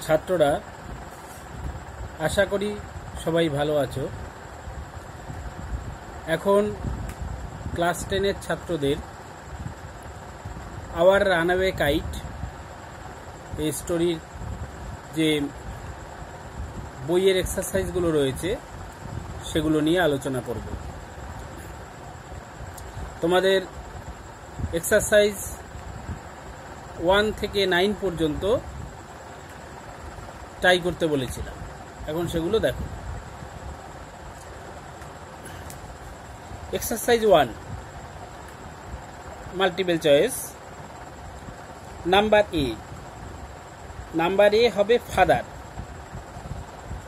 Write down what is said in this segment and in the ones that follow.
ছাত্ররা আশা করি সবাই ভালো আছো। এখন ক্লাস 10 এর ছাত্রদের আওয়ার রানঅ্যাওয়ে কাইট এই স্টোরির যে বইয়ের এক্সারসাইজগুলো রয়েছে সেগুলো নিয়ে আলোচনা করব। তোমাদের এক্সারসাইজ 1 থেকে 9 পর্যন্ত ট্রাই করতে বলেছিলাম, এখন সেগুলো দেখো। Exercise 1 multiple choice. Number A হবে ফাদার,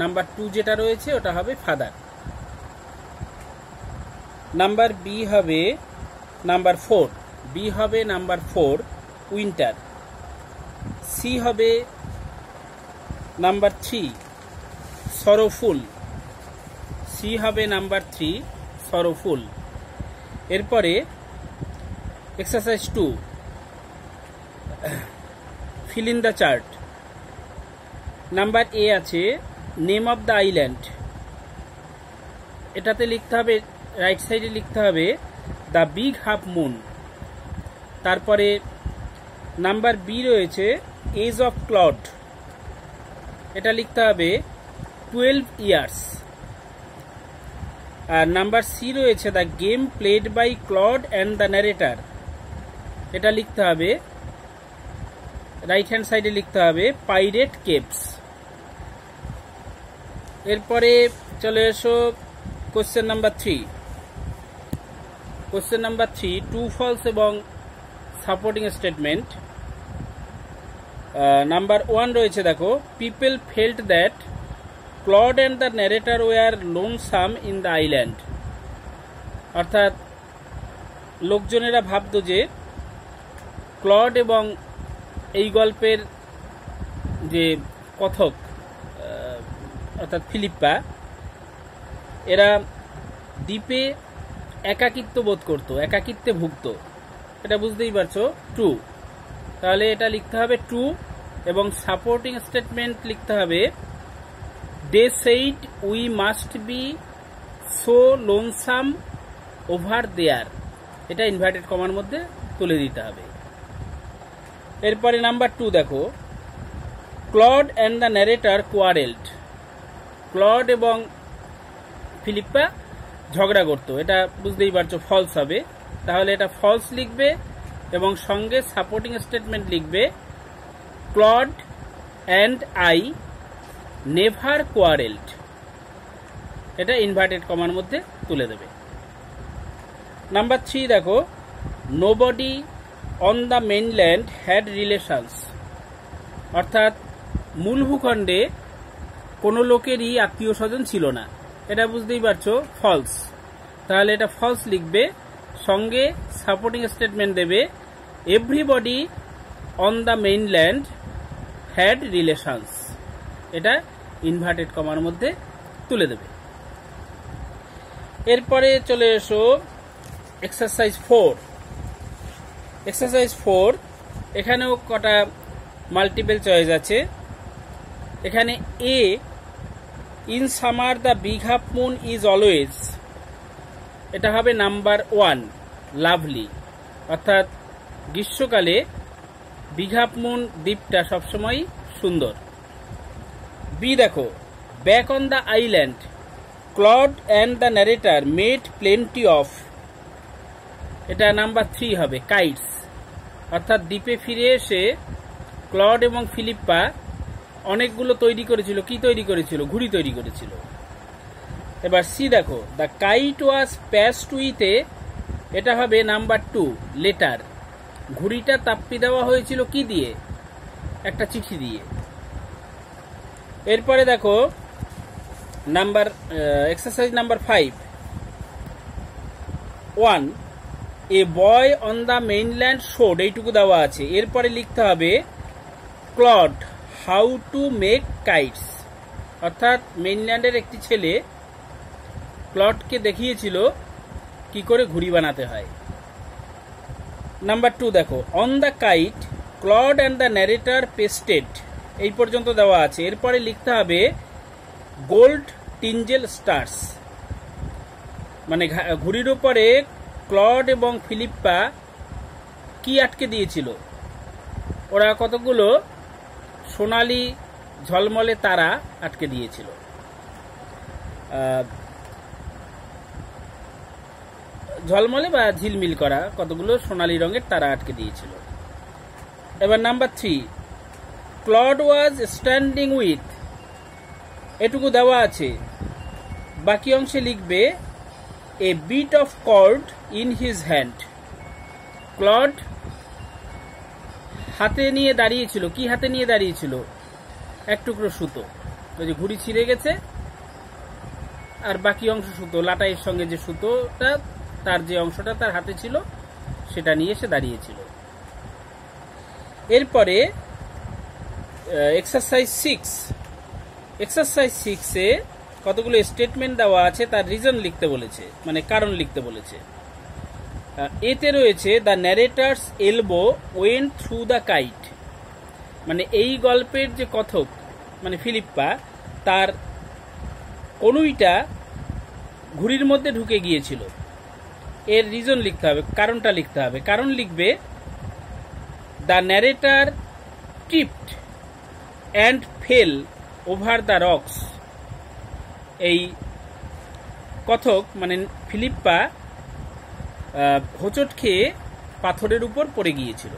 নাম্বার 2 যেটা রয়েছে ওটা হবে ফাদার। নাম্বার বি হবে নাম্বার 4, বি হবে নাম্বার 4 উইন্টার। সি হবে নাম্বার 3 সরোফুল, সি হবে নাম্বার 3 সরোফুল। এরপরে exercise 2 fill in the chart. Number A আছে নেম অফ দ্য আইল্যান্ড, এটাতে লিখতে হবে, রাইট সাইডে লিখতে হবে দ্য বিগ হাফ মুন। তারপরে নাম্বার বি রয়েছে এজ অফ ক্লড, এটা লিখতে হবে 12 ইয়ার্স। আর নাম্বার সি রয়েছে the game played by Claude and the narrator, এটা লিখতে হবে, রাইট হ্যান্ড সাইডে লিখতে হবে পাইরেট কেপস। এরপরে চলে এসো question number 3। Question number 3 true false এবং সাপোর্টিং স্টেটমেন্ট। নাম্বার 1 রয়েছে, দেখো people felt that Claude and the narrator were lonesome in the island, অর্থাৎ লোকজনেরা ভাবত যে ক্লড এবং এই গল্পের যে কথক অর্থাৎ ফিলিপ্পা, এরা দ্বীপে একাকিত্ব বোধ করত, একাকিত্বে ভুগত। এটা বুঝতেই পারছো, ট্রু। তাহলে এটা লিখতে হবে ট্রু এবং সাপোর্টিং স্টেটমেন্ট লিখতে হবে they said we must be so lonesome over there, এটা ইনভার্টেড কমার মধ্যে তুলে দিতে হবে। এরপরে নাম্বার 2 দেখো Claude and the narrator quarrelled, Claude এবং ফিলিপ্পা ঝগড়া করতো, এটা বুঝতেই পারছো ফলস হবে। তাহলে এটা ফলস লিখবে এবং সঙ্গে সাপোর্টিং স্টেটমেন্ট লিখবে Claude and I never quarrelled, এটা ইনভার্টেড কমার মধ্যে তুলে দেবে। নাম্বার 3 দেখো nobody on the mainland had relations, অর্থাৎ মূল ভূখণ্ডে কোনো লোকেরই আত্মীয় স্বজন ছিল না, এটা বুঝতেই পারছো ফলস। তাহলে এটা ফলস লিখবে, সঙ্গে সাপোর্টিং স্টেটমেন্ট দেবে everybody on the mainland had relations, এটা ইনভার্টেড কমার মধ্যে তুলে দেবে। এরপরে চলে এসো এক্সারসাইজ 4। এক্সারসাইজ 4 এখানেও কটা মাল্টিপল চয়েস আছে। এখানে A in summer the big half moon is always, এটা হবে নাম্বার 1 লাভলি, অর্থাৎ গ্রীষ্মকালে বিগ হাফ মুন দ্বীপটা সবসময় সুন্দর। বি দেখো back on the island clod and the narrator made plenty of, এটা নাম্বার 3 হবে কাইটস, অর্থাৎ দ্বীপে ফিরে এসে ক্লড এবং ফিলিপ্পা অনেকগুলো তৈরি করেছিল। কি তৈরি করেছিল? ঘুড়ি তৈরি করেছিল। এবার সি দেখো the kite was passed with A, এটা হবে নাম্বার 2 লেটার, ঘুড়িটা তাপ্পি দেওয়া হয়েছিল কি দিয়ে? একটা চিঠি দিয়ে। এরপরে দেখো exercise number 5 1 A boy on the mainland showed, এইটুকু দেওয়া আছে। এরপরে লিখতে হবে Claude how to make kites, অর্থাৎ মেইনল্যান্ডের একটি ছেলে ক্লডকে দেখিয়েছিল কি করে ঘুড়ি বানাতে হয়। নাম্বার 2 দেখো on the kite clod and the narrator pasted, এই পর্যন্ত দেওয়া আছে। এরপরে লিখতে হবে গোল্ড টিঞ্জেল স্টার্স, মানে ঘুড়ির উপরে ক্লড এবং ফিলিপ্পা কি আটকে দিয়েছিল? ওরা কতগুলো সোনালি ঝলমলে তারা আটকে দিয়েছিল। ঝলমলে বা ঝিলমিল করা কতগুলো সোনালি রঙের তারা আটকে দিয়েছিল। এবার number 3, Claude was standing with, এটুকু দেওয়া আছে। বাকি অংশে লিখবে a bit of cord in his hand. Claude হাতে নিয়ে দাঁড়িয়েছিল। কি হাতে নিয়ে দাঁড়িয়েছিল? এক টুকরো সুতো। ওই যে ঘুড়ি ছিঁড়ে গেছে আর বাকি অংশ সুতো, লাটাইয়ের সঙ্গে যে সুতোটা, তার যে অংশটা তার হাতে ছিল সেটা নিয়ে সে দাঁড়িয়েছিল। এরপরে এক্সারসাইজ 6 এ কতগুলো স্টেটমেন্ট দেওয়া আছে, তার রিজন লিখতে বলেছে, মানে কারণ লিখতে বলেছে। এতে রয়েছে the narrator's elbow went through the kite, মানে এই গল্পের যে কথক মানে ফিলিপ্পা, তার কনুইটা ঘুড়ির মধ্যে ঢুকে গিয়েছিল। এর রিজন লিখতে হবে, কারণটা লিখতে হবে। কারণ লিখবে the narrator tripped and fail over the rocks. এই কথক মানে ফিলিপ্পা হোঁচট খেয়ে পাথরের উপর পড়ে গিয়েছিল।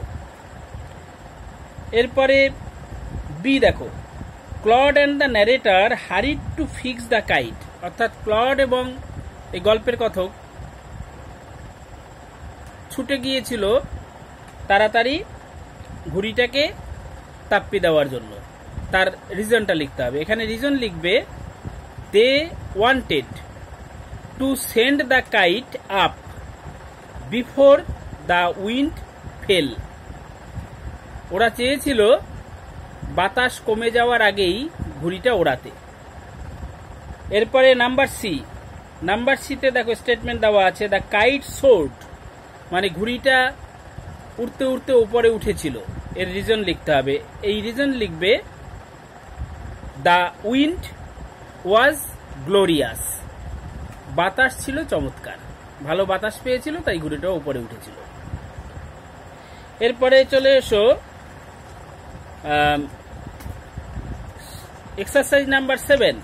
এরপরে বি দেখো, Claude and the narrator হারিড to fix the kite, অর্থাৎ ক্লড এবং এই গল্পের কথক ছুটে গিয়েছিল তাড়াতাড়ি ঘুড়িটাকে তাপ্পি দেওয়ার জন্য। তার রিজনটা লিখতে হবে। এখানে রিজন লিখবে they wanted to send the kite up before the wind fell. ওরা চেয়েছিল বাতাস কমে যাওয়ার আগেই ঘুড়িটা ওড়াতে। এরপরে নাম্বার সিতে দেখো স্টেটমেন্ট দেওয়া আছে দ্য কাইট সোর্ড, মানে ঘুড়িটা উড়তে উড়তে উপরে উঠেছিল। এর রিজন লিখতে হবে। এই রিজন লিখবে দ্য উইন্ড ওয়াজ গ্লোরিয়াস, বাতাস ছিল চমৎকার, ভালো বাতাস পেয়েছিল তাই ঘুড়িটা উপরে উঠেছিল। এরপরে চলে এসো এক্সারসাইজ নাম্বার 7।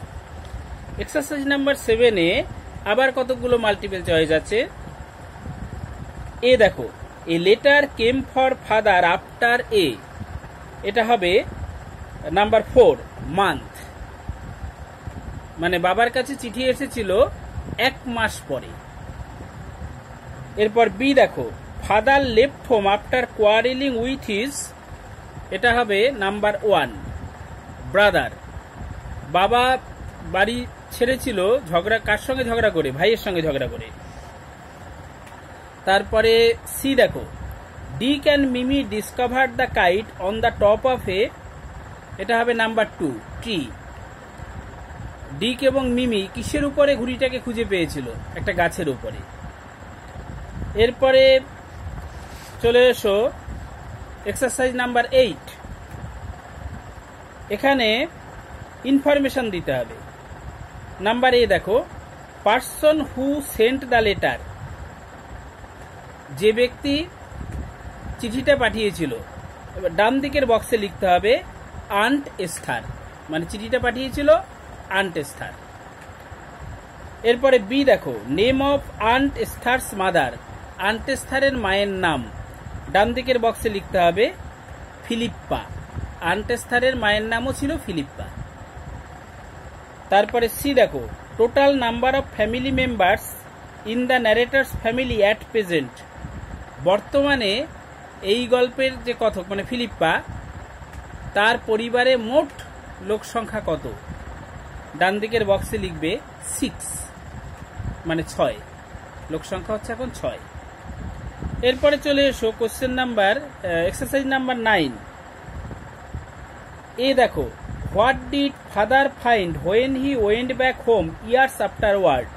এক্সারসাইজ নাম্বার 7-এ আবার কতগুলো মাল্টিপল চয়েস আছে। এ দেখো, a letter came for father after a, এটা হবে নাম্বার 4 মান্থ, মানে বাবার কাছে চিঠি এসেছিল 1 মাস পরে। এরপর বি দেখো, father left home after quarrelling with his, এটা হবে নাম্বার 1 ব্রাদার, বাবা বাড়ি ছেড়েছিল ঝগড়া, কার সঙ্গে ঝগড়া করে? ভাইয়ের সঙ্গে ঝগড়া করে। তারপরে সি দেখো, Dick and Mimi discovered the kite on the top of A, এটা হবে নাম্বার 2 ট্রি। ডিক এবং মিমি কিসের উপরে ঘুড়িটাকে খুঁজে পেয়েছিল? একটা গাছের উপরে। এরপরে চলে এসো এক্সারসাইজ নাম্বার 8। এখানে ইনফরমেশন দিতে হবে। নাম্বার এ দেখো, person who sent the letter, যে ব্যক্তি চিঠিটা পাঠিয়েছিল। এবার ডান দিকের বক্সে লিখতে হবে আন্ট এস্থার, মানে চিঠিটা পাঠিয়েছিল আন্ট এস্থার। এরপরে বি দেখো, name of aunt Esther's mother, aunt এস্থারের মায়ের নাম। ডান দিকের বক্সে লিখতে হবে ফিলিপ্পা, আন্ট এস্থারের মায়ের নামও ছিল ফিলিপ্পা। তারপরে সি দেখো, total number of family members in the narrator's family at present, বর্তমানে এই গল্পের যে কথক মানে ফিলিপ্পা, তার পরিবারে মোট লোক সংখ্যা কত? ডান দিকের বক্সে লিখবে 6, মানে 6, লোক সংখ্যা হচ্ছে এখন 6। এরপরে চলে এসো question number exercise number 9। A দেখো, what did father find when he went back home years afterward,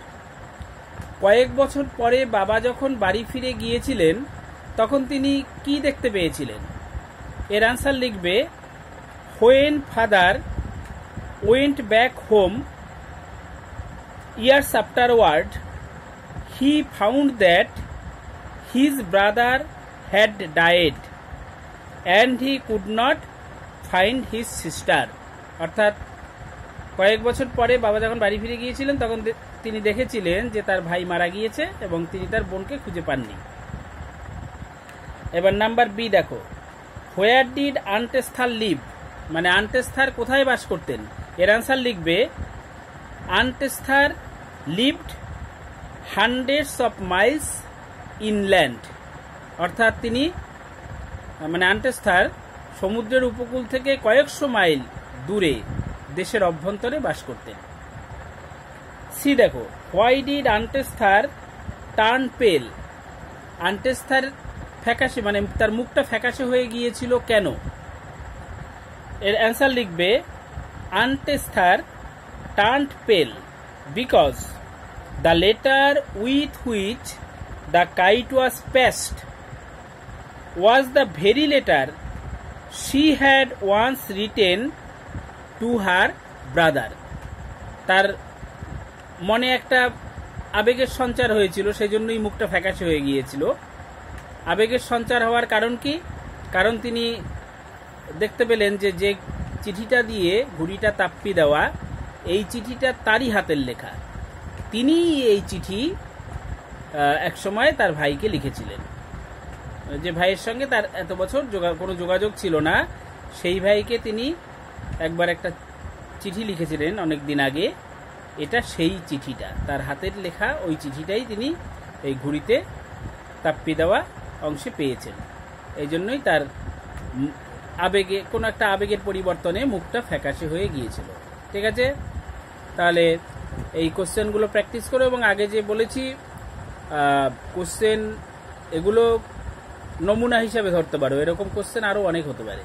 কয়েক বছর পরে বাবা যখন বাড়ি ফিরে গিয়েছিলেন তখন তিনি কি দেখতে পেয়েছিলেন? এর আনসার লিখবে when father went back home years afterward, he found that his brother had died and he could not find his sister. অর্থাৎ কয়েক বছর পরে বাবা যখন বাড়ি ফিরে গিয়েছিলেন তখন তিনি দেখেছিলেন যে তার ভাই মারা গিয়েছে এবং তিনি তার বোনকে খুঁজে পাননি। এবার নাম্বার বি দেখো, হোয়ার ডিড আন্টেস্থার লিভ, মানে আন্টেস্থার কোথায় বাস করতেন। এর অ্যান্সার লিখবে aunt Esther lived hundreds of miles inland. অর্থাৎ তিনি মানে আন্টেস্থার সমুদ্রের উপকূল থেকে কয়েকশো মাইল দূরে দেশের অভ্যন্তরে বাস করতেন। সি দেখো, হোয়াই ডিড আন্টেস্থার টার্ন পেল, আন্টেস্থার ফ্যাকাশে মানে তার মুখটা ফ্যাকাশে হয়ে গিয়েছিল কেন। এর অ্যান্সার লিখবে aunt Esther turned pale because the letter with which the kite was passed was the very letter she had once written to her brother. তার মনে একটা আবেগের সঞ্চার হয়েছিল, সেই জন্যই মুখটা ফ্যাকাশে হয়ে গিয়েছিল। আবেগের সঞ্চার হওয়ার কারণ কি? কারণ তিনি দেখতে পেলেন যে যে চিঠিটা দিয়ে ঘুড়িটা তাপ্পি দেওয়া, এই চিঠিটা তারই হাতের লেখা। তিনি এই চিঠি একসময় তার ভাইকে লিখেছিলেন। যে ভাইয়ের সঙ্গে তার এত বছর কোনো যোগাযোগ ছিল না, সেই ভাইকে তিনি একবার একটা চিঠি লিখেছিলেন অনেক দিন আগে। এটা সেই চিঠিটা, তার হাতের লেখা ওই চিঠিটাই তিনি এই ঘুড়িতে তাপ্পি দেওয়া অংশে পেয়েছেন। এই জন্যই তার আবেগে কোনো একটা আবেগের পরিবর্তনে মুখটা ফ্যাকাশে হয়ে গিয়েছিল। ঠিক আছে, তাহলে এই কোশ্চেনগুলো প্র্যাকটিস করো। এবং আগে যে বলেছি কোশ্চেন এগুলো নমুনা হিসাবে ধরতে পারো, এরকম কোশ্চেন আরও অনেক হতে পারে।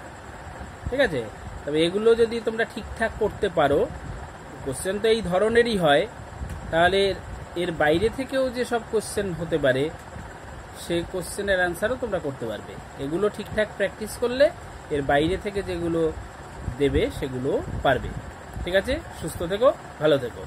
ঠিক আছে, তবে এগুলো যদি তোমরা ঠিকঠাক করতে পারো, কোশ্চেন তো এই ধরনেরই হয়, তাহলে এর বাইরে থেকেও যে সব কোশ্চেন হতে পারে সেই কোশ্চেনের অ্যান্সারও তোমরা করতে পারবে। এগুলো ঠিকঠাক প্র্যাকটিস করলে এর বাইরে থেকে যেগুলো দেবে সেগুলো পারবে। ঠিক আছে, সুস্থ থেকো, ভালো থেকো।